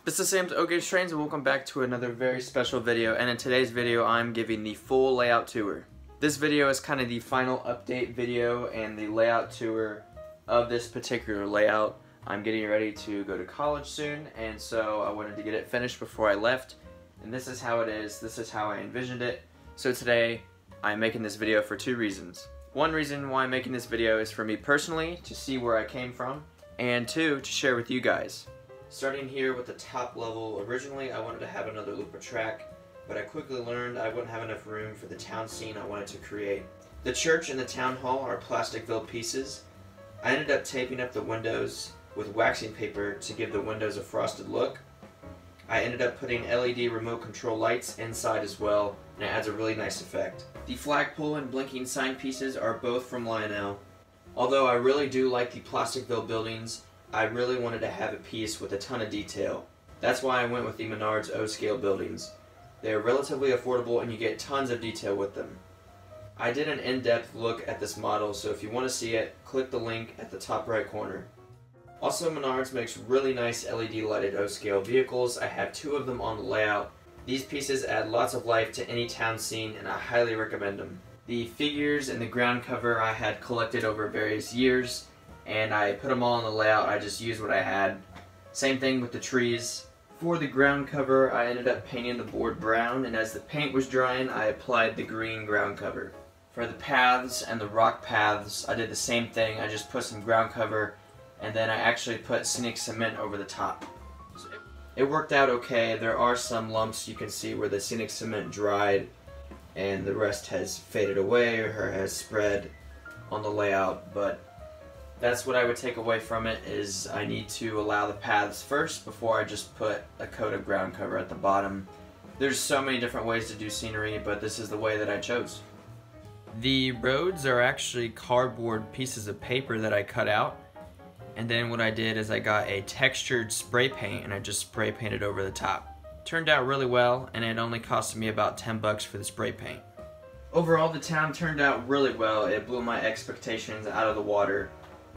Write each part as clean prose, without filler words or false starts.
This is Sam with O-Gauge Trains and welcome back to another very special video, and in today's video I'm giving the full layout tour. This video is kind of the final update video and the layout tour of this particular layout. I'm getting ready to go to college soon, and so I wanted to get it finished before I left, and this is how it is. This is how I envisioned it. So today I'm making this video for two reasons. One reason why I'm making this video is for me personally, to see where I came from, and two, to share with you guys. Starting here with the top level, originally I wanted to have another loop of track, but I quickly learned I wouldn't have enough room for the town scene I wanted to create. The church and the town hall are Plasticville pieces. I ended up taping up the windows with waxing paper to give the windows a frosted look. I ended up putting LED remote control lights inside as well, and it adds a really nice effect. The flagpole and blinking sign pieces are both from Lionel. Although I really do like the Plasticville buildings, I really wanted to have a piece with a ton of detail. That's why I went with the Menards O-Scale buildings. They are relatively affordable and you get tons of detail with them. I did an in-depth look at this model, so if you want to see it, click the link at the top right corner. Also, Menards makes really nice LED lighted O-Scale vehicles. I have two of them on the layout. These pieces add lots of life to any town scene and I highly recommend them. The figures and the ground cover I had collected over various years, and I put them all on the layout. I just used what I had. Same thing with the trees. For the ground cover, I ended up painting the board brown, and as the paint was drying, I applied the green ground cover. For the paths and the rock paths, I did the same thing. I just put some ground cover, and then I actually put scenic cement over the top. So it worked out okay. There are some lumps you can see where the scenic cement dried, and the rest has faded away or has spread on the layout, but that's what I would take away from it, is I need to allow the paths first before I just put a coat of ground cover at the bottom. There's so many different ways to do scenery, but this is the way that I chose. The roads are actually cardboard pieces of paper that I cut out, and then what I did is I got a textured spray paint and I just spray painted over the top. Turned out really well, and it only cost me about 10 bucks for the spray paint. Overall, the town turned out really well. It blew my expectations out of the water.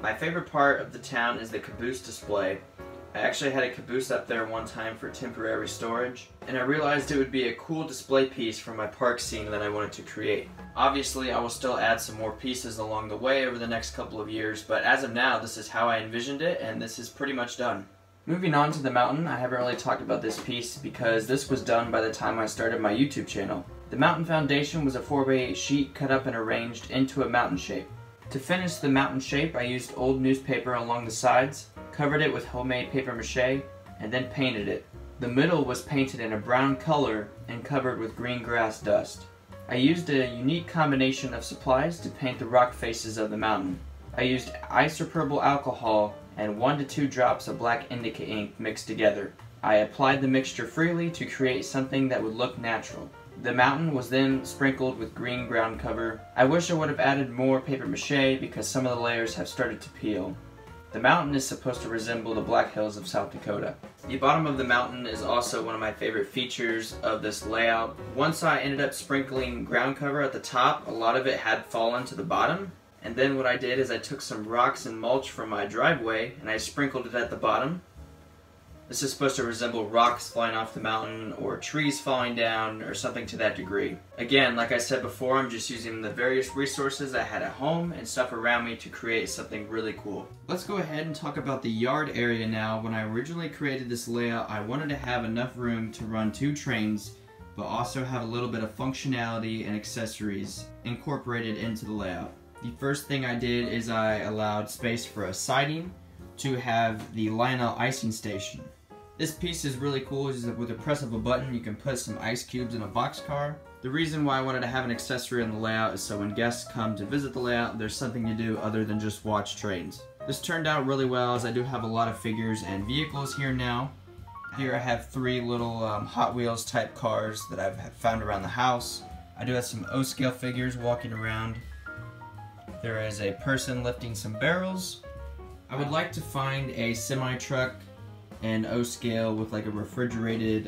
My favorite part of the town is the caboose display. I actually had a caboose up there one time for temporary storage, and I realized it would be a cool display piece for my park scene that I wanted to create. Obviously, I will still add some more pieces along the way over the next couple of years, but as of now, this is how I envisioned it, and this is pretty much done. Moving on to the mountain, I haven't really talked about this piece because this was done by the time I started my YouTube channel. The mountain foundation was a 4x8 sheet cut up and arranged into a mountain shape. To finish the mountain shape, I used old newspaper along the sides, covered it with homemade paper mache, and then painted it. The middle was painted in a brown color and covered with green grass dust. I used a unique combination of supplies to paint the rock faces of the mountain. I used isopropyl alcohol and 1 to 2 drops of black indica ink mixed together. I applied the mixture freely to create something that would look natural. The mountain was then sprinkled with green ground cover. I wish I would have added more paper mache because some of the layers have started to peel. The mountain is supposed to resemble the Black Hills of South Dakota. The bottom of the mountain is also one of my favorite features of this layout. Once I ended up sprinkling ground cover at the top, a lot of it had fallen to the bottom. And then what I did is I took some rocks and mulch from my driveway and I sprinkled it at the bottom. This is supposed to resemble rocks flying off the mountain or trees falling down or something to that degree. Again, like I said before, I'm just using the various resources I had at home and stuff around me to create something really cool. Let's go ahead and talk about the yard area now. When I originally created this layout, I wanted to have enough room to run 2 trains, but also have a little bit of functionality and accessories incorporated into the layout. The first thing I did is I allowed space for a siding to have the Lionel icing station. This piece is really cool, is that with the press of a button you can put some ice cubes in a boxcar. The reason why I wanted to have an accessory on the layout is so when guests come to visit the layout, there's something to do other than just watch trains. This turned out really well, as I do have a lot of figures and vehicles here now. Here I have 3 little Hot Wheels type cars that I've found around the house. I do have some O-Scale figures walking around. There is a person lifting some barrels. I would like to find a semi-truck and O-Scale with like a refrigerated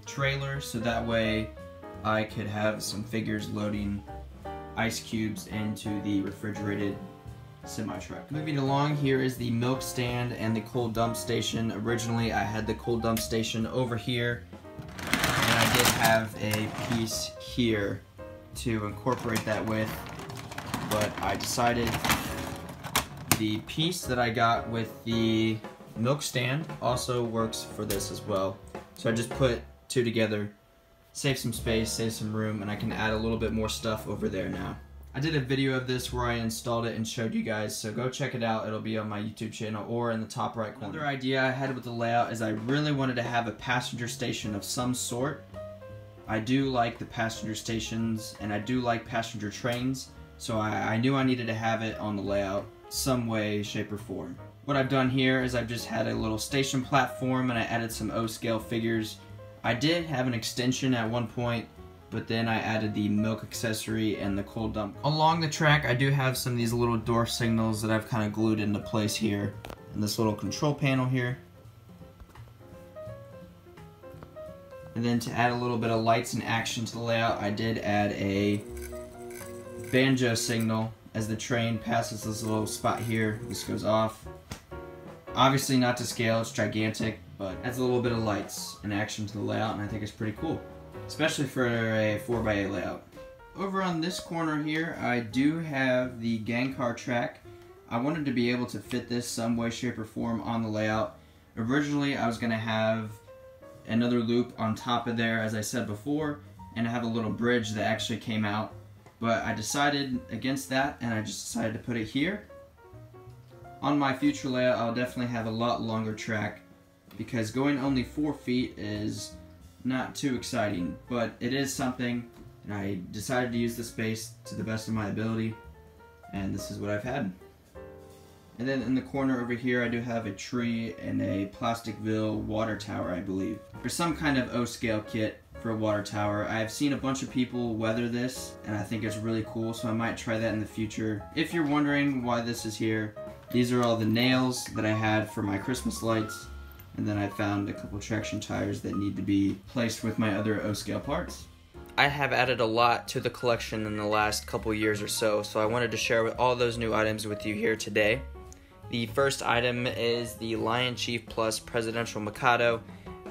trailer, so that way I could have some figures loading ice cubes into the refrigerated semi-truck. Moving along, here is the milk stand and the coal dump station. Originally, I had the coal dump station over here, and I did have a piece here to incorporate that with, but I decided the piece that I got with the milk stand also works for this as well. So I just put two together, save some space, save some room, and I can add a little bit more stuff over there now. I did a video of this where I installed it and showed you guys, so go check it out. It'll be on my YouTube channel or in the top right corner. Another idea I had with the layout is I really wanted to have a passenger station of some sort. I do like the passenger stations, and I do like passenger trains, so I knew I needed to have it on the layout some way, shape, or form. What I've done here is I've just had a little station platform, and I added some O-scale figures. I did have an extension at one point, but then I added the milk accessory and the coal dump. Along the track, I do have some of these little door signals that I've kind of glued into place here, and this little control panel here. And then to add a little bit of lights and action to the layout, I did add a banjo signal as the train passes this little spot here. This goes off. Obviously not to scale, it's gigantic, but adds a little bit of lights and action to the layout, and I think it's pretty cool, especially for a 4x8 layout. Over on this corner here, I do have the gang car track. I wanted to be able to fit this some way, shape, or form on the layout. Originally, I was going to have another loop on top of there, as I said before, and I have a little bridge that actually came out, but I decided against that, and I just decided to put it here. On my future layout, I'll definitely have a lot longer track, because going only 4 feet is not too exciting, but it is something, and I decided to use the space to the best of my ability, and this is what I've had. And then in the corner over here, I do have a tree and a Plasticville water tower, I believe. For some kind of O-scale kit for a water tower. I've seen a bunch of people weather this, and I think it's really cool, so I might try that in the future. If you're wondering why this is here, these are all the nails that I had for my Christmas lights. And then I found a couple traction tires that need to be placed with my other O-scale parts. I have added a lot to the collection in the last couple years or so I wanted to share all those new items with you here today. The first item is the Lion Chief Plus Presidential Mikado.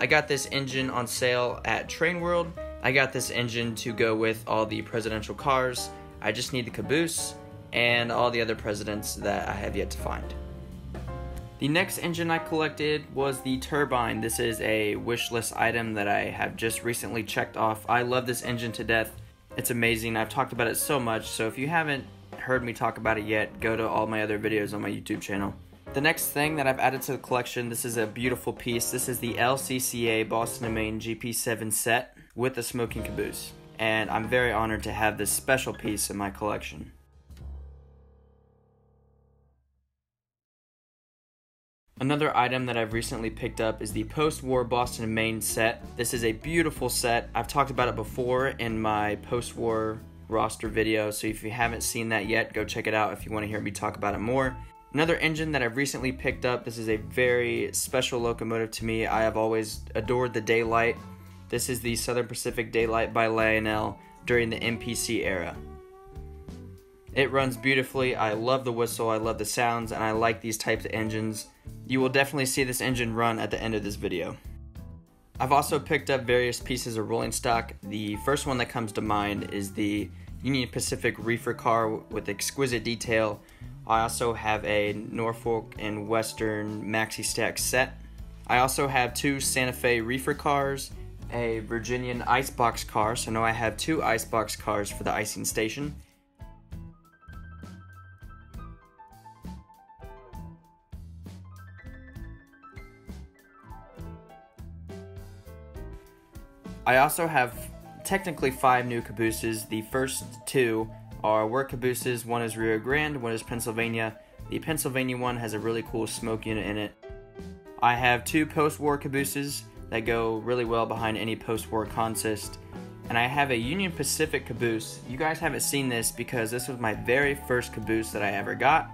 I got this engine on sale at Train World. I got this engine to go with all the presidential cars. I just need the caboose and all the other presidents that I have yet to find. The next engine I collected was the turbine. This is a wish list item that I have just recently checked off. I love this engine to death. It's amazing. I've talked about it so much, so if you haven't heard me talk about it yet, go to all my other videos on my YouTube channel. The next thing that I've added to the collection, this is a beautiful piece. This is the LCCA Boston & Maine GP7 set with the smoking caboose. And I'm very honored to have this special piece in my collection. Another item that I've recently picked up is the post-war Boston & Maine set. This is a beautiful set. I've talked about it before in my post-war roster video, so if you haven't seen that yet, go check it out if you want to hear me talk about it more. Another engine that I've recently picked up, this is a very special locomotive to me. I have always adored the Daylight. This is the Southern Pacific Daylight by Lionel during the MPC era. It runs beautifully. I love the whistle, I love the sounds, and I like these types of engines. You will definitely see this engine run at the end of this video. I've also picked up various pieces of rolling stock. The first one that comes to mind is the Union Pacific reefer car with exquisite detail. I also have a Norfolk and Western Maxi Stack set. I also have 2 Santa Fe reefer cars, a Virginian icebox car, so now I have 2 icebox cars for the icing station. I also have technically 5 new cabooses. The first 2 are work cabooses. One is Rio Grande, one is Pennsylvania. The Pennsylvania one has a really cool smoke unit in it. I have 2 post-war cabooses that go really well behind any post-war consist. And I have a Union Pacific caboose. You guys haven't seen this because this was my very first caboose that I ever got.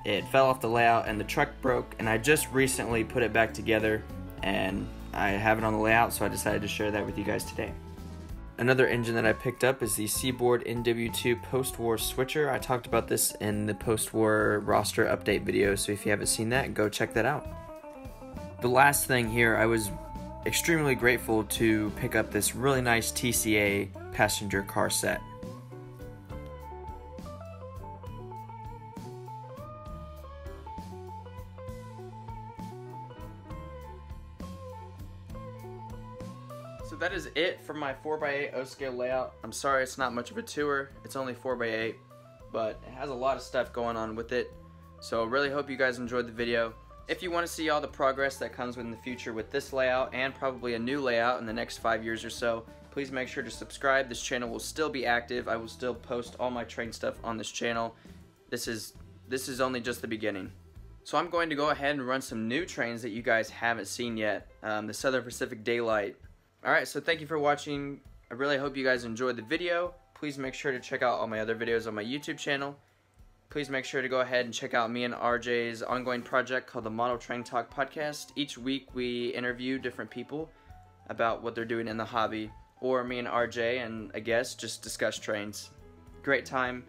It fell off the layout and the truck broke, and I just recently put it back together, and I have it on the layout, so I decided to share that with you guys today. Another engine that I picked up is the Seaboard NW2 post-war switcher. I talked about this in the post-war roster update video, so if you haven't seen that, go check that out. The last thing here, I was extremely grateful to pick up this really nice TCA passenger car set. So that is it for my 4x8 O-scale layout. I'm sorry it's not much of a tour. It's only 4x8, but it has a lot of stuff going on with it. So really hope you guys enjoyed the video. If you want to see all the progress that comes in the future with this layout and probably a new layout in the next 5 years or so, please make sure to subscribe. This channel will still be active. I will still post all my train stuff on this channel. This is only just the beginning. So I'm going to go ahead and run some new trains that you guys haven't seen yet. The Southern Pacific Daylight. Alright, so thank you for watching. I really hope you guys enjoyed the video. Please make sure to check out all my other videos on my YouTube channel. Please make sure to go ahead and check out me and RJ's ongoing project called the Model Train Talk Podcast. Each week we interview different people about what they're doing in the hobby, or me and RJ and a guest just discuss trains. Great time.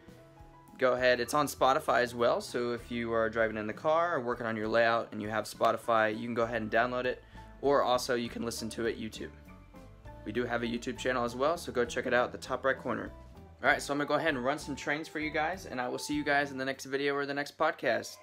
Go ahead. It's on Spotify as well, so if you are driving in the car or working on your layout and you have Spotify, you can go ahead and download it, or also you can listen to it YouTube. We do have a YouTube channel as well, so go check it out at the top right corner. Alright, so I'm going to go ahead and run some trains for you guys, and I will see you guys in the next video or the next podcast.